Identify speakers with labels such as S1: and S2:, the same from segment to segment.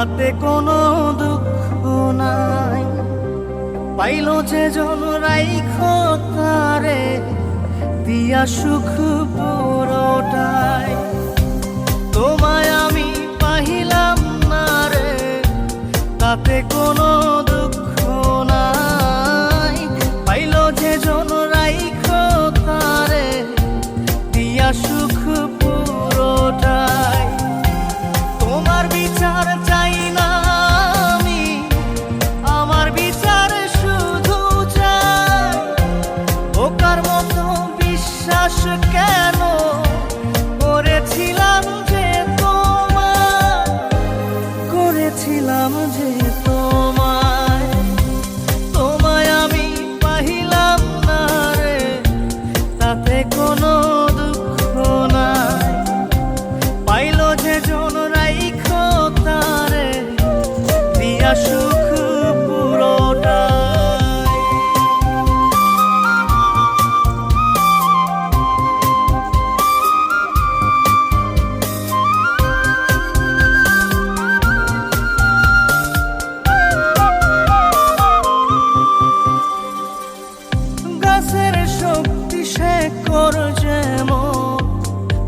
S1: তাতে কোনো দুঃখ নাই। পাইল যে জন রাইখো তারে দিয়া সুখ পুরোটাই। তোমায় আমি পাইলাম না রে, তাতে কোনো দুঃখ নাই। পাইল যে জন রাইখো তারে দিয়া সুখ পুরোটাই। তোমার বিচার চাই না আমি, আমার বিচার শুধু চাই। বোকার মতো বিশ্বাস কেন করেছিলাম যে তোমায়, করেছিলাম যে তোমায়। তোমায় আমি পাইলাম না রে, তাতে কোনো দুঃখ নাই। পাইল যে জন রাইখো তারে দিয়া সুখ পুরোটাই। গাছের শক্তি শেকড় যেমন,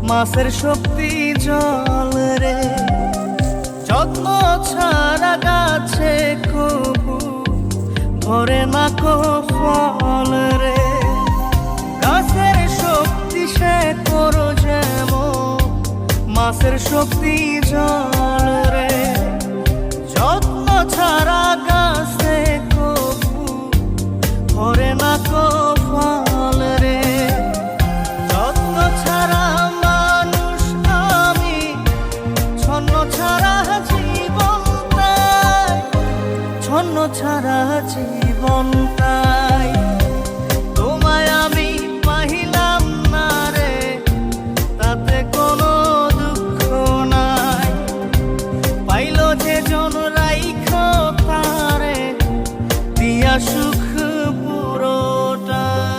S1: মাছের শক্তি জল রে। যত্ন ছাড়া গাছে কবু ধরে না কো ফল রে। গাছের শক্তি শেকড় যেমন, মাছের শক্তি জল রে। যত্ন ছাড়া গাছে কবু ধরে না কো ফল রে। যত্ন ছাড়া মানুষ আমি, ছন্ন ছাড়া জীবন তাই, ছন্ন ছাড়া জীবন তাই। তোমায় আমি পাইলাম না রে, তাতে কোনো দুঃখ নাই। পাইল যে জন রাইখো তারে দিয়া সুখ পুরোটাই।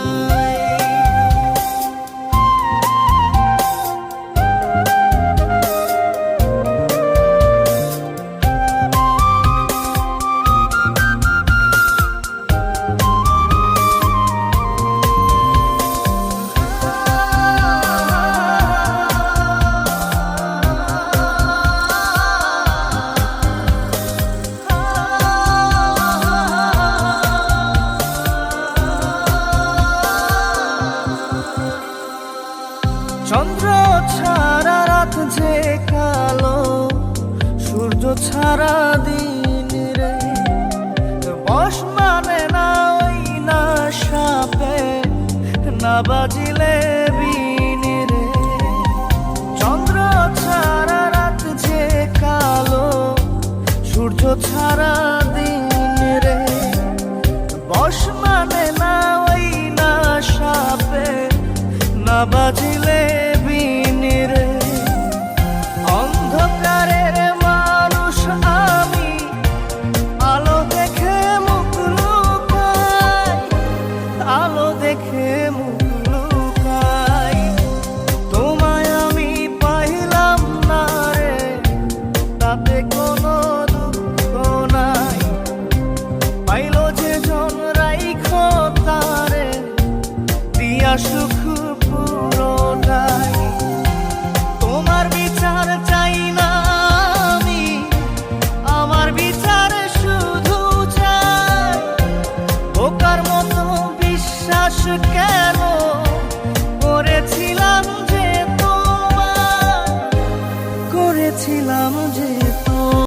S1: চন্দ্র ছাড়া রাত যে কালো, সূর্য ছাড়া দিন রে। বশ মানে না ওই না সাপে, না বাজিলে বিন রে। চন্দ্র ছাড়া রাত যে কালো, সূর্য ছাড়া দিন রে। বশ মানে না ওই না সাপে, না বাজিলে বিন রে। অন্ধকারের মানুষ আমি, আলো দেখে মুখ লুকাই, আলো দেখে মুখ লুকাই। তোমায় আমি পাইলাম না রে, তাতে কোনো দুঃখ নাই। পাইল যে জন রাইখো তারে দিয়া সুখ পুরোটাই। তোমার বিচার চাই না আমি, আমার বিচার শুধু চাই। বোকার মতো বিশ্বাস কেন